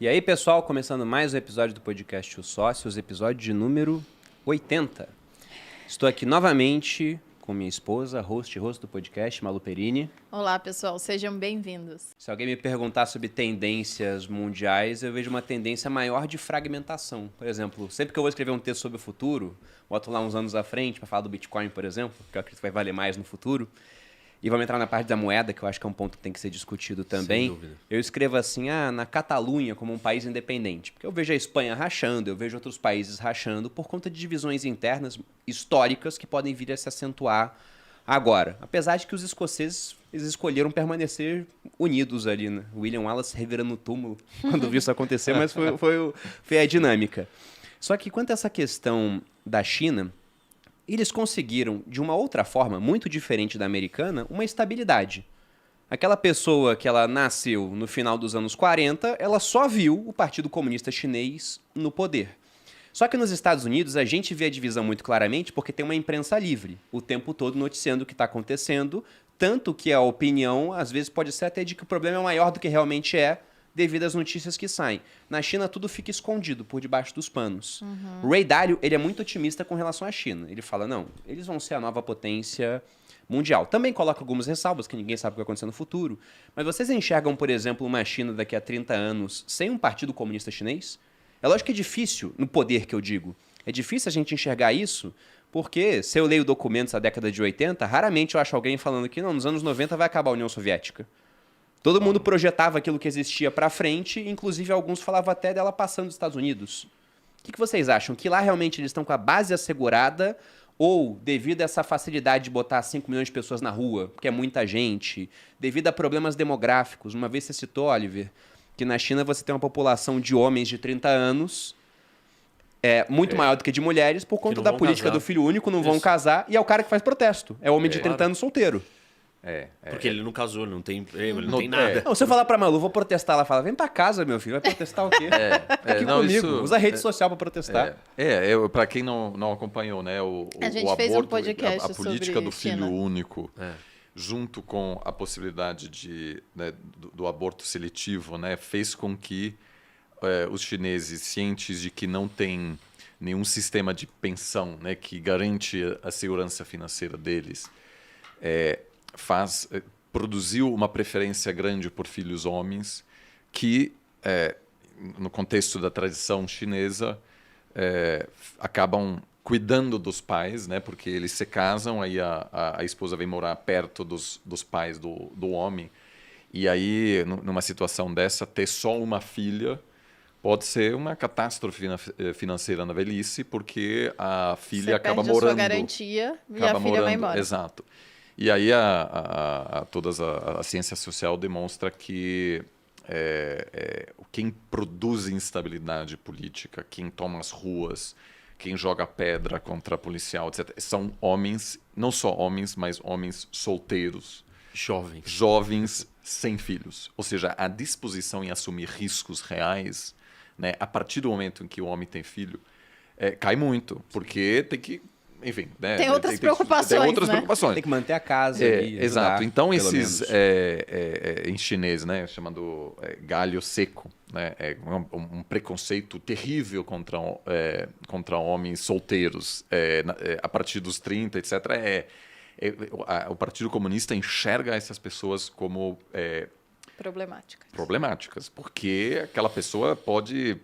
E aí, pessoal, começando mais um episódio do podcast Os Sócios, episódio de número 80. Estou aqui novamente com minha esposa, host do podcast, Malu Perini. Olá, pessoal, sejam bem-vindos. Se alguém me perguntar sobre tendências mundiais, eu vejo uma tendência maior de fragmentação. Por exemplo, sempre que eu vou escrever um texto sobre o futuro, boto lá uns anos à frente para falar do Bitcoin, por exemplo, que eu acredito que vai valer mais no futuro, e vamos entrar na parte da moeda, que eu acho que é um ponto que tem que ser discutido também. Sem dúvida. Eu escrevo assim, na Catalunha como um país independente. Porque eu vejo a Espanha rachando, eu vejo outros países rachando por conta de divisões internas históricas que podem vir a se acentuar agora. Apesar de que os escoceses eles escolheram permanecer unidos ali, né? William Wallace revirando no túmulo quando viu isso acontecer, mas foi a dinâmica. Só que quanto a essa questão da China, eles conseguiram, de uma outra forma, muito diferente da americana, uma estabilidade. Aquela pessoa que ela nasceu no final dos anos 40, ela só viu o Partido Comunista Chinês no poder. Só que nos Estados Unidos a gente vê a divisão muito claramente porque tem uma imprensa livre, o tempo todo noticiando o que está acontecendo, tanto que a opinião às vezes pode ser até de que o problema é maior do que realmente é, devido às notícias que saem. Na China, tudo fica escondido por debaixo dos panos. O Ray Dalio, ele é muito otimista com relação à China. Ele fala, não, eles vão ser a nova potência mundial. Também coloca algumas ressalvas, que ninguém sabe o que vai acontecer no futuro. Mas vocês enxergam, por exemplo, uma China daqui a 30 anos sem um partido comunista chinês? É lógico que é difícil, no poder que eu digo. É difícil a gente enxergar isso, porque se eu leio documentos da década de 80, raramente eu acho alguém falando que não, nos anos 90 vai acabar a União Soviética. Todo mundo projetava aquilo que existia para frente, inclusive alguns falavam até dela passando dos Estados Unidos. O que vocês acham? Que lá realmente eles estão com a base assegurada ou, devido a essa facilidade de botar 5 milhões de pessoas na rua, porque é muita gente, devido a problemas demográficos, uma vez você citou, Oliver, que na China você tem uma população de homens de 30 anos muito maior do que de mulheres por conta da política casar. do filho único, não vão Isso. casar, e é o cara que faz protesto. É o homem de 30 anos solteiro. Porque ele não casou, ele não tem emprego, ele não tem nada. Não, se eu falar pra Malu, vou protestar, ela fala, vem pra casa, meu filho, vai protestar o quê? Aqui não, comigo, isso- usa a rede social pra protestar. Para quem não acompanhou, né, A gente o fez um aborto, podcast a política sobre do filho China. único, junto com a possibilidade do aborto seletivo, né, fez com que os chineses, cientes de que não tem nenhum sistema de pensão, né, que garante a segurança financeira deles, produziu uma preferência grande por filhos homens que, no contexto da tradição chinesa, acabam cuidando dos pais, né? Porque eles se casam, aí a esposa vem morar perto dos pais do homem. E aí, numa situação dessa, ter só uma filha pode ser uma catástrofe financeira na velhice, porque a filha Você acaba perde morando... a sua garantia e acaba a filha vai morando- embora. Exato. E aí a ciência social demonstra que quem produz instabilidade política, quem toma as ruas, quem joga pedra contra policial, etc., são homens, não só homens, mas homens solteiros, jovens sem filhos. Ou seja, a disposição em assumir riscos reais, né, a partir do momento em que o homem tem filho, cai muito, porque tem que... Enfim, né? Tem outras preocupações, Tem outras né? preocupações. Tem que manter a casa ali, ajudar, Exato. Então, pelo esses, menos. em chinês, né, chamado galho seco, né, é um preconceito terrível contra homens solteiros a partir dos 30, etc. O Partido Comunista enxerga essas pessoas como problemáticas, porque aquela pessoa pode...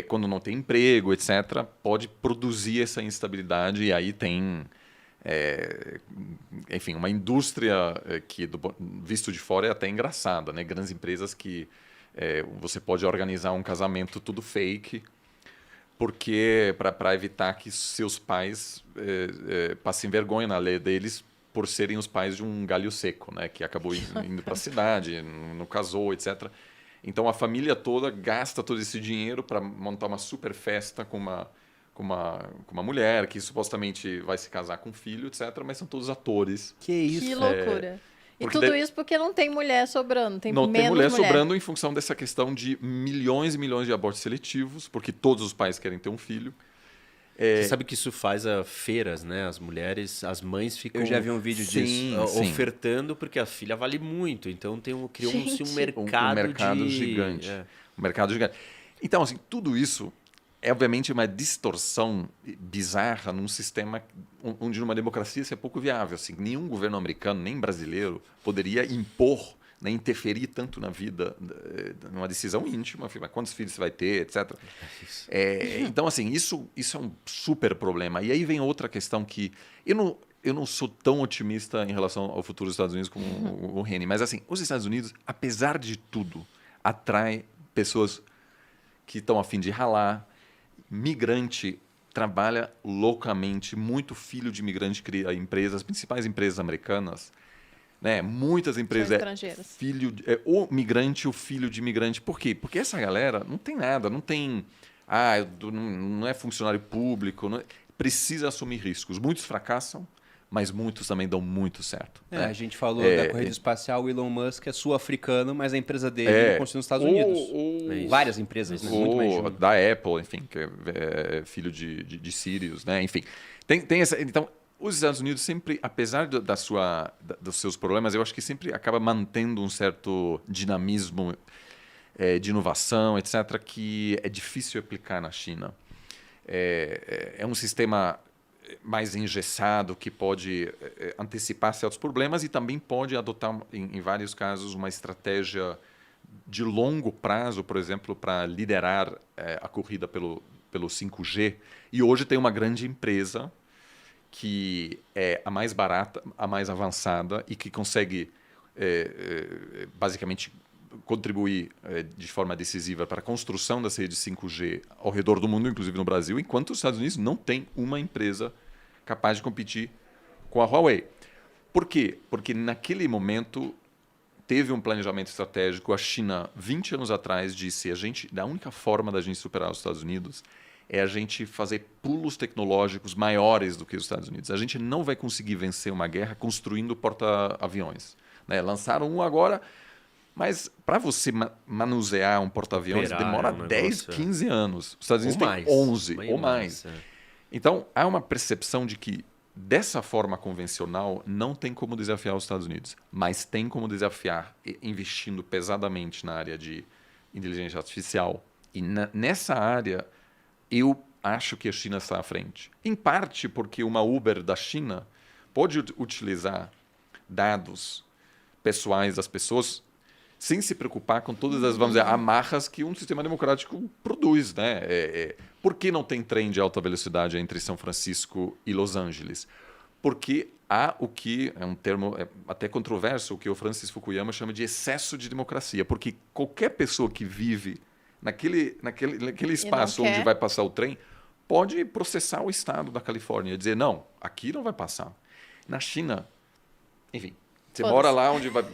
quando não tem emprego, etc., pode produzir essa instabilidade e aí tem, enfim, uma indústria que, visto de fora, é até engraçada, né? Grandes empresas que você pode organizar um casamento tudo fake, porque para evitar que seus pais passem vergonha na lei deles por serem os pais de um galho seco, né? Que acabou indo para a cidade, não casou, etc., Então a família toda gasta todo esse dinheiro para montar uma super festa com uma mulher que supostamente vai se casar com um filho, etc. Mas são todos atores. Que isso? Que loucura. E porque tudo isso porque não tem mulher sobrando, tem Não menos tem mulher sobrando em função dessa questão de milhões e milhões de abortos seletivos, porque todos os pais querem ter um filho. Você sabe que isso faz a feiras, né? As mulheres, as mães ficam... Eu já vi um vídeo disso. Ofertando, porque a filha vale muito. Então criou-se um mercado, mercado gigante. Um mercado gigante. Então, assim, tudo isso é, obviamente, uma distorção bizarra num sistema onde, numa democracia, isso é pouco viável. Assim, nenhum governo americano, nem brasileiro, poderia impor, né, interferir tanto na vida, numa decisão íntima, quantos filhos você vai ter, etc. Então, assim, isso é um super problema. E aí vem outra questão que eu não sou tão otimista em relação ao futuro dos Estados Unidos como o Reni, mas, assim, os Estados Unidos, apesar de tudo, atrai pessoas que estão a fim de ralar. Migrante trabalha loucamente, muito filho de imigrante cria empresas, as principais empresas americanas, né? Muitas empresas estrangeiras. O migrante, o filho de imigrante. Por quê? Porque essa galera não tem nada, não tem, não é funcionário público, precisa assumir riscos. Muitos fracassam, mas muitos também dão muito certo. Né? A gente falou da corrida espacial, o Elon Musk é sul-africano, mas a empresa dele construiu nos Estados Unidos. Várias empresas, né? Muito mais de uma. Da Apple, enfim, que é filho de Sirius, né? Enfim, tem essa. Então, os Estados Unidos sempre, apesar dos seus problemas, eu acho que sempre acaba mantendo um certo dinamismo de inovação, etc., que é difícil aplicar na China. É um sistema mais engessado, que pode antecipar certos problemas e também pode adotar, em vários casos, uma estratégia de longo prazo, por exemplo, para liderar a corrida pelo 5G. E hoje tem uma grande empresa que é a mais barata, a mais avançada e que consegue, basicamente, contribuir de forma decisiva para a construção das redes 5G ao redor do mundo, inclusive no Brasil, enquanto os Estados Unidos não tem uma empresa capaz de competir com a Huawei. Por quê? Porque naquele momento teve um planejamento estratégico. A China, 20 anos atrás, disse: a única forma da gente superar os Estados Unidos é a gente fazer pulos tecnológicos maiores do que os Estados Unidos. A gente não vai conseguir vencer uma guerra construindo porta-aviões. Né? Lançaram um agora. Mas para você manusear um porta-aviões demora 10, 15 anos. Os Estados Unidos têm 11 ou mais. Então, há uma percepção de que, dessa forma convencional, não tem como desafiar os Estados Unidos. Mas tem como desafiar investindo pesadamente na área de inteligência artificial. E nessa área, eu acho que a China está à frente. Em parte porque uma Uber da China pode utilizar dados pessoais das pessoas sem se preocupar com todas as, vamos dizer, amarras que um sistema democrático produz, né? Por que não tem trem de alta velocidade entre São Francisco e Los Angeles? Porque há o que é um termo até controverso, o que o Francis Fukuyama chama de excesso de democracia, porque qualquer pessoa que vive naquele espaço onde vai passar o trem pode processar o estado da Califórnia e dizer: não, aqui não vai passar. Na China, enfim, você mora lá onde vai,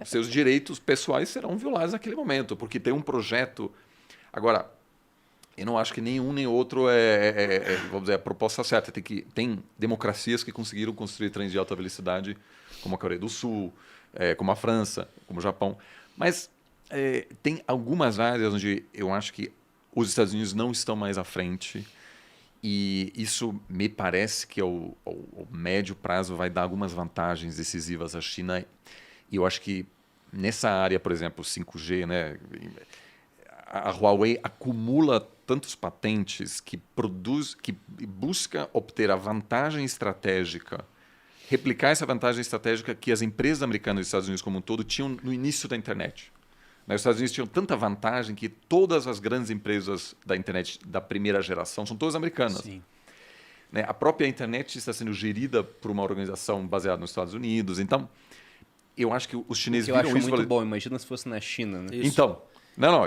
seus direitos pessoais serão violados naquele momento, porque tem um projeto. Agora, eu não acho que nenhum nem outro vamos dizer, a proposta certa. Tem democracias que conseguiram construir trens de alta velocidade, como a Coreia do Sul, como a França, como o Japão. Mas tem algumas áreas onde eu acho que os Estados Unidos não estão mais à frente. E isso me parece que ao médio prazo vai dar algumas vantagens decisivas à China. E eu acho que nessa área, por exemplo, 5G, né, a Huawei acumula tantos patentes que busca obter a vantagem estratégica, replicar essa vantagem estratégica que as empresas americanas e os Estados Unidos como um todo tinham no início da internet. Os Estados Unidos tinham tanta vantagem que todas as grandes empresas da internet da primeira geração são todas americanas. Sim. Né? A própria internet está sendo gerida por uma organização baseada nos Estados Unidos. Então, eu acho que os chineses viram isso. Eu acho muito bom. Imagina se fosse na China, né? Isso. Então,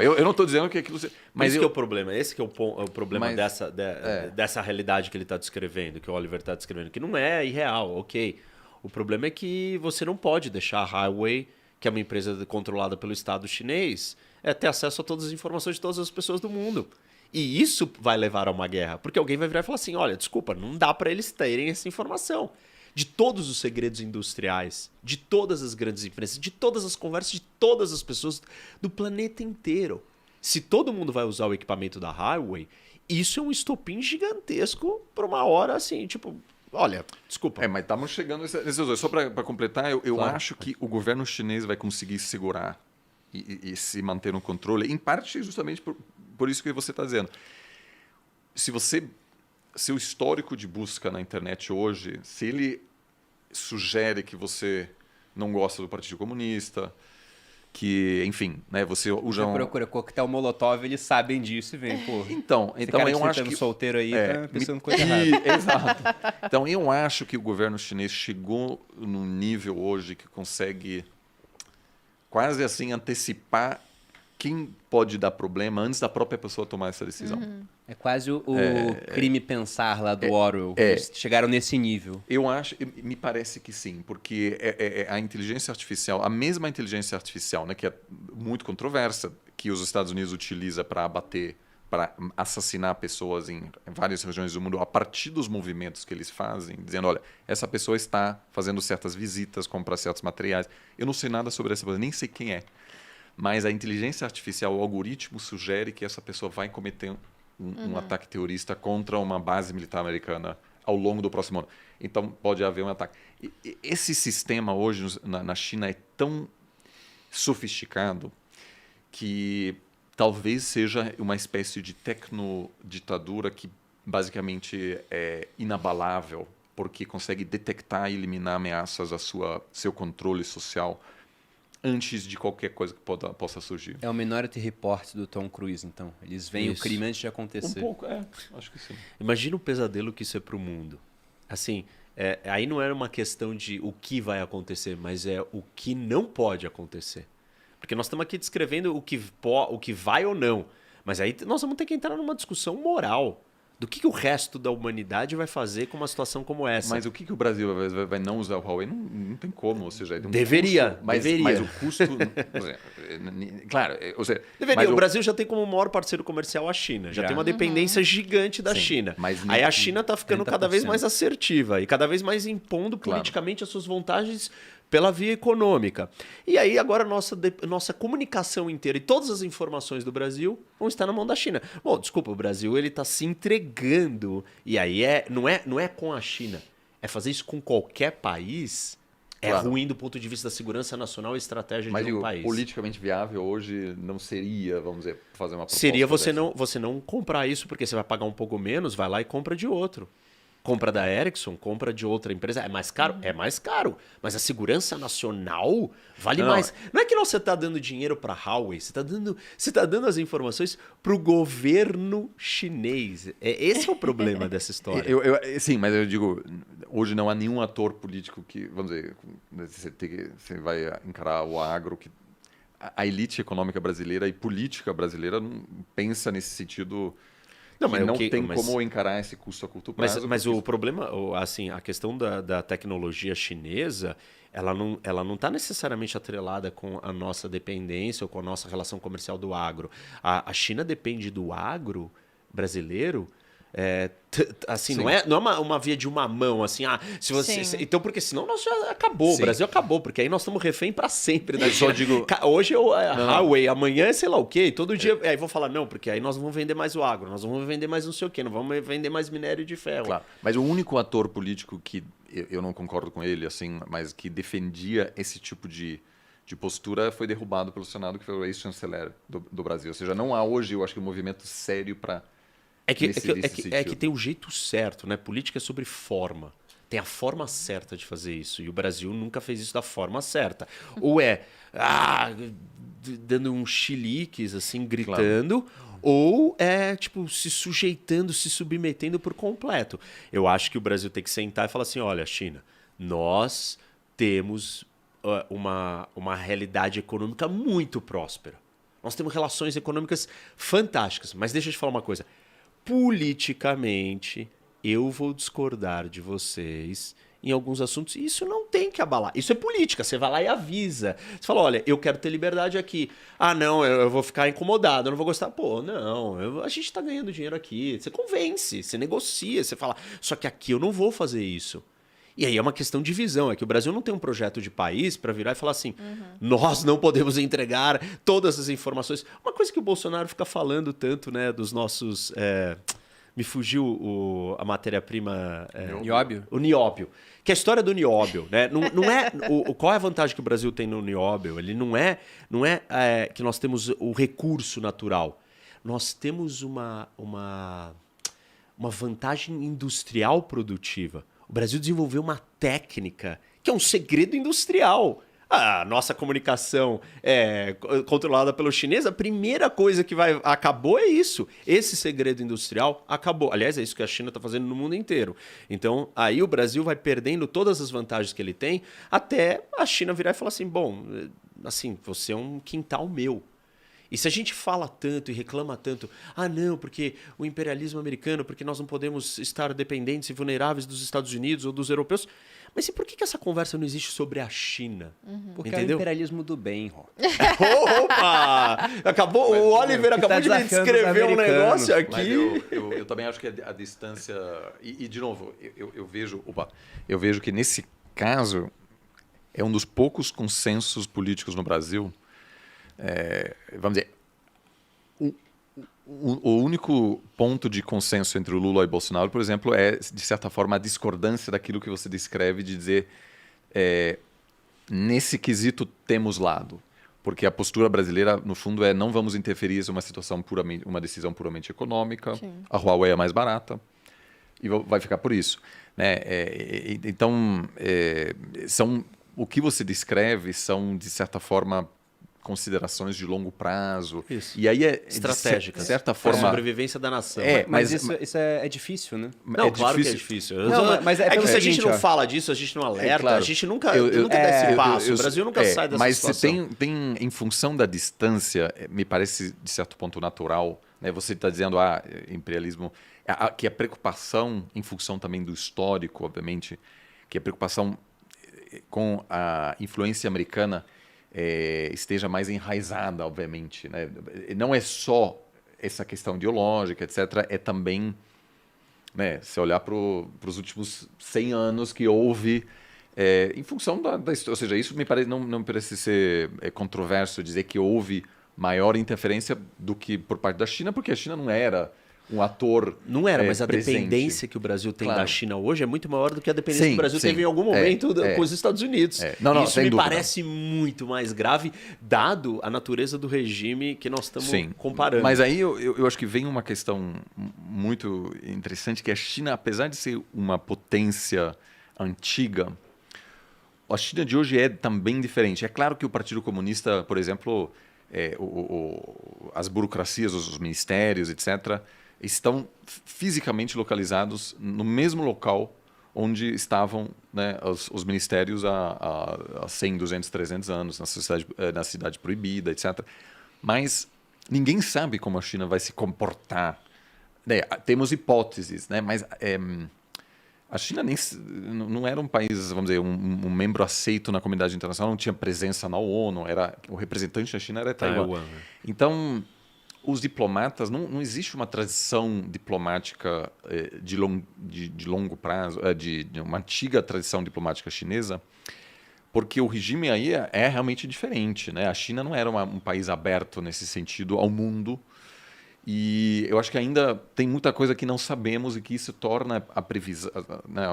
eu não estou dizendo que aquilo... Mas esse que é o problema. Esse que é o problema dessa realidade que ele está descrevendo, que o Oliver está descrevendo, que não é irreal, ok. O problema é que você não pode deixar a Huawei, que é uma empresa controlada pelo Estado chinês, ter acesso a todas as informações de todas as pessoas do mundo. E isso vai levar a uma guerra, porque alguém vai virar e falar assim: olha, desculpa, não dá para eles terem essa informação. De todos os segredos industriais, de todas as grandes empresas, de todas as conversas de todas as pessoas do planeta inteiro. Se todo mundo vai usar o equipamento da Huawei, isso é um estopim gigantesco para uma hora assim, tipo... Olha, desculpa. Mas estamos chegando nesses dois. Só para completar, eu Claro. acho que o governo chinês vai conseguir segurar e se manter no controle, em parte justamente por isso que você está dizendo. Seu histórico de busca na internet hoje, se ele sugere que você não gosta do Partido Comunista, que, enfim, né, você usa procura coquetel Molotov, eles sabem disso e vem, pô. Então eu acho que solteiro aí tá pensando coisa errada. Exato. Então eu acho que o governo chinês chegou num nível hoje que consegue quase assim antecipar quem pode dar problema antes da própria pessoa tomar essa decisão. É quase o crime pensar lá do Orwell. Chegaram nesse nível. Eu acho, me parece que sim, porque a inteligência artificial, a mesma inteligência artificial, né, que é muito controversa, que os Estados Unidos utiliza para abater, para assassinar pessoas em várias regiões do mundo, a partir dos movimentos que eles fazem, dizendo, olha, essa pessoa está fazendo certas visitas, compra certos materiais. Eu não sei nada sobre essa pessoa, nem sei quem é. Mas a inteligência artificial, o algoritmo sugere que essa pessoa vai cometer um ataque terrorista contra uma base militar americana ao longo do próximo ano. Então, pode haver um ataque. Esse sistema hoje na China é tão sofisticado que talvez seja uma espécie de tecnoditadura que basicamente é inabalável, porque consegue detectar e eliminar ameaças a seu controle social antes de qualquer coisa que possa surgir. É o Minority Report do Tom Cruise, então. Eles veem o crime antes de acontecer. Um pouco, acho que sim. Imagina o pesadelo que isso é para o mundo. Assim, aí não era uma questão de o que vai acontecer, mas é o que não pode acontecer. Porque nós estamos aqui descrevendo o que vai ou não. Mas aí nós vamos ter que entrar numa discussão moral. Do que o resto da humanidade vai fazer com uma situação como essa? Mas o que o Brasil vai não usar o Huawei? Não tem como, ou seja... Deveria, custo, mas o custo... claro, ou seja... Deveria. O Brasil já tem como maior parceiro comercial a China. Já tem uma dependência gigante da China. Mas aí a China está ficando 30%. cada vez mais assertiva e cada vez mais impondo politicamente as suas vantagens pela via econômica. E aí agora nossa comunicação inteira e todas as informações do Brasil vão estar na mão da China. Bom, desculpa, o Brasil ele está se entregando. E aí não é com a China. É fazer isso com qualquer país. Claro. É ruim do ponto de vista da segurança nacional e estratégia de um país. Politicamente viável hoje não seria, vamos dizer, fazer uma proposta seria você não comprar isso porque você vai pagar um pouco menos, vai lá e compra de outro. Compra da Ericsson, compra de outra empresa. É mais caro? É mais caro. Mas a segurança nacional vale mais. Não é que você está dando dinheiro para a Huawei, você está dando as informações para o governo chinês. Esse é o problema dessa história. Sim, mas eu digo, hoje não há nenhum ator político que, vamos dizer, você vai encarar o agro, que a elite econômica brasileira e política brasileira não pensa nesse sentido... Não tem como encarar esse custo a curto prazo. Mas o problema, assim, a questão da tecnologia chinesa, ela não está necessariamente atrelada com a nossa dependência ou com a nossa relação comercial do agro. A China depende do agro brasileiro. Assim, não é uma via de uma mão, assim, se você. Então, porque senão nós já acabou, o Brasil acabou, porque aí nós estamos refém para sempre da China. Hoje é a Huawei, amanhã é sei lá o quê, todo dia. Aí vão falar, não, porque aí nós vamos vender mais o agro, nós vamos vender mais não sei o quê, nós vamos vender mais minério de ferro. Claro. Mas o único ator político que eu não concordo com ele, assim, mas que defendia esse tipo de postura foi derrubado pelo Senado, que foi o ex-chanceler do Brasil. Ou seja, não há hoje, eu acho que um movimento sério para. É que tem o jeito certo, né? Política é sobre forma. Tem a forma certa de fazer isso. E o Brasil nunca fez isso da forma certa. Ou dando uns chiliques, assim, gritando, claro. Ou tipo, se sujeitando, se submetendo por completo. Eu acho que o Brasil tem que sentar e falar assim, olha, China, nós temos uma realidade econômica muito próspera. Nós temos relações econômicas fantásticas. Mas deixa eu te falar uma coisa. Politicamente, eu vou discordar de vocês em alguns assuntos. E isso não tem que abalar. Isso é política. Você vai lá e avisa. Você fala, olha, eu quero ter liberdade aqui. Não, eu vou ficar incomodado, eu não vou gostar. Pô, não, a gente está ganhando dinheiro aqui. Você convence, você negocia, você fala, só que aqui eu não vou fazer isso. E aí é uma questão de visão. É que o Brasil não tem um projeto de país para virar e falar assim, nós não podemos entregar todas as informações. Uma coisa que o Bolsonaro fica falando tanto, né, dos nossos Me fugiu a matéria-prima... Nióbio? O nióbio. Que é a história do nióbio, né? Não é... Qual é a vantagem que o Brasil tem no nióbio? Ele não é que nós temos o recurso natural. Nós temos uma vantagem industrial produtiva. O Brasil desenvolveu uma técnica que é um segredo industrial. A nossa comunicação é controlada pelo chinês, a primeira coisa que acabou é isso. Esse segredo industrial acabou. Aliás, é isso que a China está fazendo no mundo inteiro. Então, aí o Brasil vai perdendo todas as vantagens que ele tem, até a China virar e falar assim, bom, assim, você é um quintal meu. E se a gente fala tanto e reclama tanto, não, porque o imperialismo americano, porque nós não podemos estar dependentes e vulneráveis dos Estados Unidos ou dos europeus... Mas e por que essa conversa não existe sobre a China? Porque entendeu? é o imperialismo do bem, Rô. Opa! O Oliver acabou de me descrever um negócio aqui. Mas eu também acho que a distância... E de novo, eu vejo que nesse caso é um dos poucos consensos políticos no Brasil. Vamos dizer, o único ponto de consenso entre o Lula e Bolsonaro, por exemplo, é, de certa forma, a discordância daquilo que você descreve de dizer nesse quesito temos lado. Porque a postura brasileira, no fundo, não vamos interferir em uma decisão puramente econômica, sim. A Huawei é mais barata e vai ficar por isso. Né? Então, o que você descreve são, de certa forma, considerações de longo prazo. Isso. E aí estratégicas. De certa forma... a sobrevivência da nação. Mas isso é difícil, né? Não, claro que é difícil. Mas que se a gente não fala disso, a gente não alerta, claro. A gente nunca dá esse passo. O Brasil nunca sai dessa situação. Mas tem, em função da distância, me parece, de certo ponto, natural, né? Você está dizendo, imperialismo, que a preocupação, em função também do histórico, obviamente, que a preocupação com a influência americana esteja mais enraizada, obviamente. Né? Não é só essa questão ideológica, etc. É também, né, se olhar para os últimos 100 anos que houve, em função da história. Ou seja, isso não me parece ser controverso dizer que houve maior interferência do que por parte da China, porque a China não era um ator Não era, mas a presente. Dependência que o Brasil tem da China hoje é muito maior do que a dependência Sim, que o Brasil sim. teve em algum momento com os Estados Unidos. Isso me parece muito mais grave, dado a natureza do regime que nós estamos comparando. Mas aí eu acho que vem uma questão muito interessante, que a China, apesar de ser uma potência antiga, a China de hoje é também diferente. É claro que o Partido Comunista, por exemplo, as burocracias, os ministérios, etc., estão fisicamente localizados no mesmo local onde estavam, né, os ministérios há 100, 200, 300 anos, na cidade proibida, etc. Mas ninguém sabe como a China vai se comportar. Temos hipóteses, né, mas a China não era um país, vamos dizer, um membro aceito na comunidade internacional, não tinha presença na ONU, o representante da China era Taiwan. Então, os diplomatas, não existe uma tradição diplomática de longo prazo, de uma antiga tradição diplomática chinesa, porque o regime aí é realmente diferente. Né? A China não era um país aberto nesse sentido ao mundo, e eu acho que ainda tem muita coisa que não sabemos e que isso torna a previsão, né,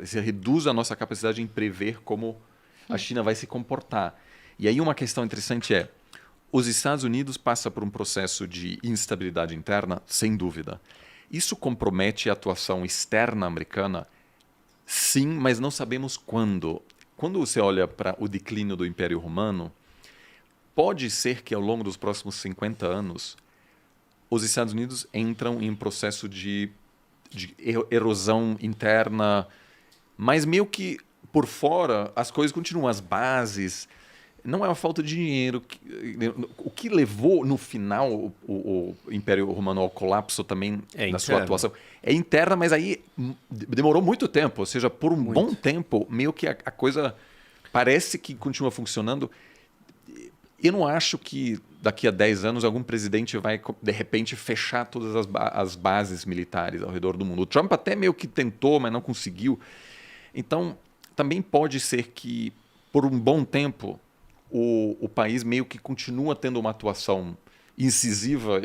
se reduz a nossa capacidade em prever como a China vai se comportar. E aí uma questão interessante os Estados Unidos passam por um processo de instabilidade interna, sem dúvida. Isso compromete a atuação externa americana? Sim, mas não sabemos quando. Quando você olha para o declínio do Império Romano, pode ser que ao longo dos próximos 50 anos, os Estados Unidos entram em um processo de erosão interna, mas meio que por fora as coisas continuam, as bases... Não é uma falta de dinheiro. O que levou, no final, o Império Romano ao colapso também na sua atuação é interna, mas aí demorou muito tempo. Ou seja, por um bom tempo, meio que a coisa parece que continua funcionando. Eu não acho que daqui a 10 anos algum presidente vai, de repente, fechar todas as bases militares ao redor do mundo. O Trump até meio que tentou, mas não conseguiu. Então, também pode ser que, por um bom tempo... O país meio que continua tendo uma atuação incisiva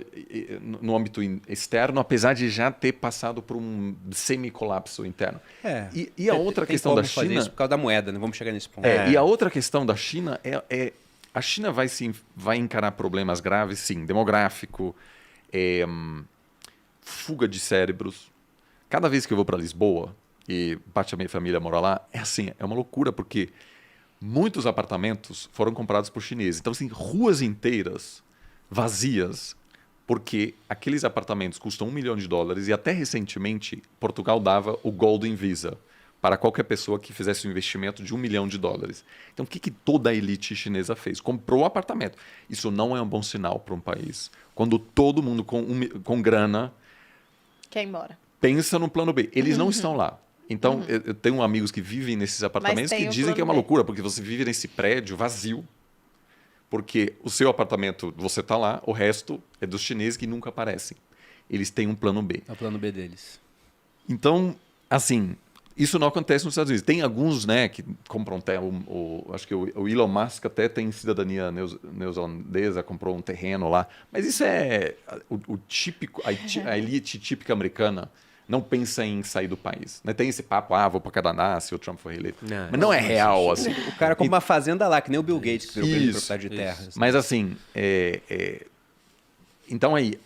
no âmbito externo, apesar de já ter passado por um semi-colapso interno. E a outra questão da China... Fazer isso por causa da moeda, né? Vamos chegar nesse ponto. E a outra questão da China a China vai encarar problemas graves, sim, demográfico, fuga de cérebros. Cada vez que eu vou para Lisboa, e parte da minha família mora lá, é uma loucura, porque muitos apartamentos foram comprados por chineses. Então, assim, ruas inteiras vazias, porque aqueles apartamentos custam $1 milhão e até recentemente Portugal dava o Golden Visa para qualquer pessoa que fizesse um investimento de $1 milhão. Então, o que toda a elite chinesa fez? Comprou o apartamento. Isso não é um bom sinal para um país. Quando todo mundo com grana quer ir embora. Pensa no plano B. Eles não estão lá. Então, eu tenho amigos que vivem nesses apartamentos que dizem que é uma loucura, porque você vive nesse prédio vazio, porque o seu apartamento, você está lá, o resto é dos chineses que nunca aparecem. Eles têm um plano B. É o plano B deles. Então, assim, isso não acontece nos Estados Unidos. Tem alguns, né, que compram terreno. Acho que o Elon Musk até tem cidadania neozelandesa, comprou um terreno lá. Mas isso é o típico, a elite típica americana não pensa em sair do país. Né? Tem esse papo, vou para Canadá se o Trump for reeleito. Mas não é real, assim. O cara compra uma fazenda lá, que nem o Bill Gates, que virou proprietário de terras. Mas assim, então aí,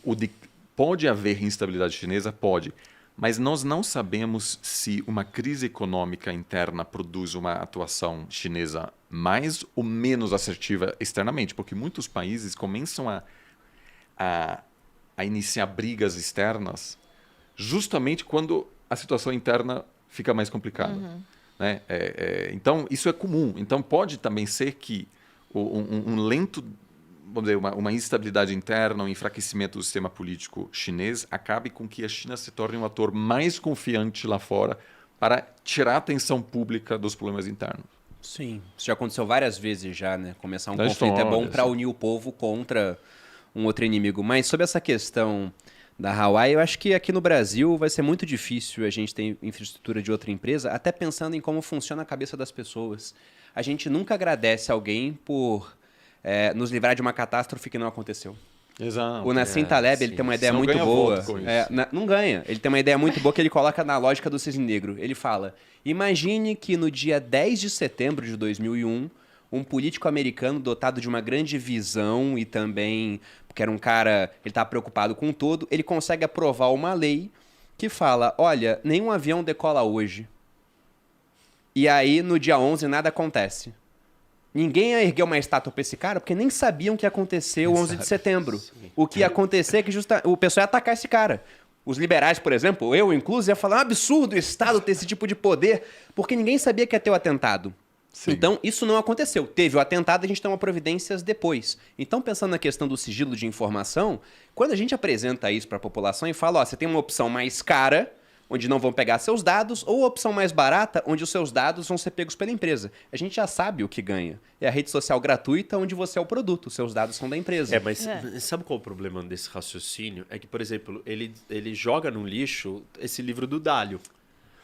pode haver instabilidade chinesa? Pode. Mas nós não sabemos se uma crise econômica interna produz uma atuação chinesa mais ou menos assertiva externamente, porque muitos países começam a iniciar brigas externas justamente quando a situação interna fica mais complicada. Né? Então, isso é comum. Então, pode também ser que um lento, vamos dizer, uma instabilidade interna, um enfraquecimento do sistema político chinês acabe com que a China se torne um ator mais confiante lá fora para tirar a atenção pública dos problemas internos. Sim, isso já aconteceu várias vezes já, né? Começar um conflito é bom para unir o povo contra um outro inimigo. Mas sobre essa questão da Huawei, eu acho que aqui no Brasil vai ser muito difícil a gente ter infraestrutura de outra empresa, até pensando em como funciona a cabeça das pessoas. A gente nunca agradece alguém por nos livrar de uma catástrofe que não aconteceu. Exato. O Nassim Taleb, ele tem uma ideia muito boa. Não ganha. Ele tem uma ideia muito boa que ele coloca na lógica do cisne negro. Ele fala, imagine que no dia 10 de setembro de 2001, um político americano dotado de uma grande visão e também, porque era um cara, ele estava preocupado com tudo, ele consegue aprovar uma lei que fala, olha, nenhum avião decola hoje. E aí, no dia 11, nada acontece. Ninguém ergueu uma estátua para esse cara, porque nem sabiam o que ia acontecer o 11 de setembro. O que ia acontecer é que o pessoal ia atacar esse cara. Os liberais, por exemplo, eu incluso, ia falar um absurdo o Estado ter esse tipo de poder, porque ninguém sabia que ia ter o atentado. Sim. Então, isso não aconteceu. Teve o atentado, a gente toma providências depois. Então, pensando na questão do sigilo de informação, quando a gente apresenta isso para a população e fala, você tem uma opção mais cara, onde não vão pegar seus dados, ou a opção mais barata, onde os seus dados vão ser pegos pela empresa. A gente já sabe o que ganha. É a rede social gratuita, onde você é o produto, os seus dados são da empresa. Mas sabe qual é o problema desse raciocínio? É que, por exemplo, ele joga no lixo esse livro do Dálio.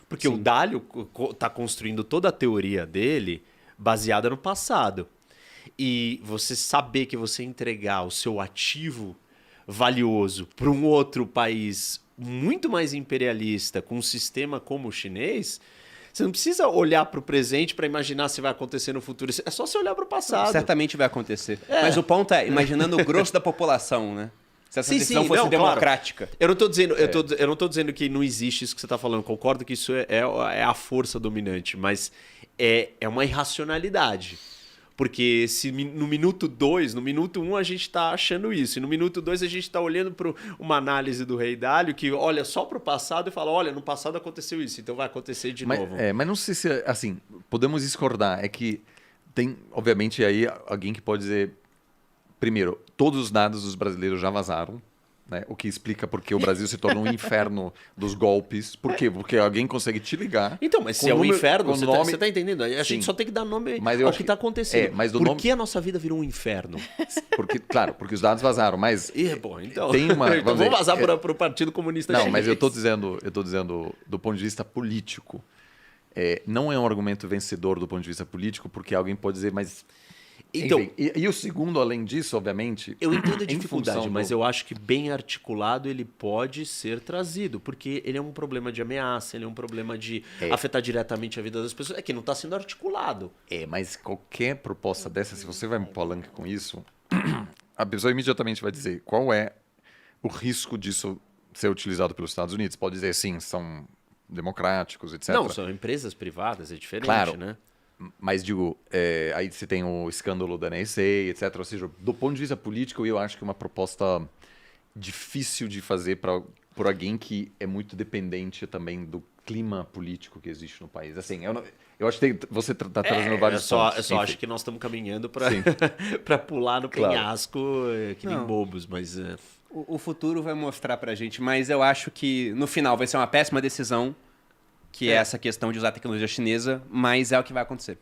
Porque o Dálio está construindo toda a teoria dele baseada no passado. E você saber que você entregar o seu ativo valioso para um outro país muito mais imperialista, com um sistema como o chinês, você não precisa olhar para o presente para imaginar se vai acontecer no futuro. É só você olhar para o passado. Certamente vai acontecer. Mas o ponto é, imaginando o grosso da população, né? Se essa decisão fosse democrática. Claro. Eu não tô dizendo que não existe isso que você está falando. Concordo que isso é a força dominante, mas é uma irracionalidade. Porque se no minuto 2, no minuto 1 a gente está achando isso, e no minuto 2 a gente está olhando para uma análise do Rei Dálio que olha só para o passado e fala, olha, no passado aconteceu isso, então vai acontecer de novo. Mas não sei se, assim, podemos discordar. É que tem, obviamente, aí alguém que pode dizer, primeiro, todos os dados dos brasileiros já vazaram, né? O que explica porque o Brasil se tornou um inferno dos golpes. Por quê? Porque alguém consegue te ligar. Então, mas se é um inferno, você tá entendendo? A gente só tem que dar nome ao que está acontecendo. Por que a nossa vida virou um inferno? Porque os dados vazaram, mas... Então, tem uma, então vamos vazar para o Partido Comunista Chinês. Não, mas eu estou dizendo do ponto de vista político. Não é um argumento vencedor do ponto de vista político, porque alguém pode dizer, mas Então, enfim, e o segundo, além disso, obviamente... eu entendo a em dificuldade, função mas do- eu acho que bem articulado ele pode ser trazido, porque ele é um problema de ameaça, ele é um problema de afetar diretamente a vida das pessoas. É que não está sendo articulado. Mas qualquer proposta dessa, se você vai me palanque com isso, a pessoa imediatamente vai dizer qual é o risco disso ser utilizado pelos Estados Unidos. Pode dizer, sim, são democráticos, etc. Não, são empresas privadas, é diferente, Claro. né? Mas, digo, aí você tem o escândalo da NSA, etc. Ou seja, do ponto de vista político, eu acho que é uma proposta difícil de fazer por alguém que é muito dependente também do clima político que existe no país. Assim, eu acho que você está trazendo vários pontos. Eu só Enfim. acho que nós estamos caminhando para Sim. para pular no Claro. penhasco que nem Não. bobos, mas... O futuro vai mostrar pra gente, mas eu acho que no final vai ser uma péssima decisão, que é essa questão de usar a tecnologia chinesa, mas é o que vai acontecer.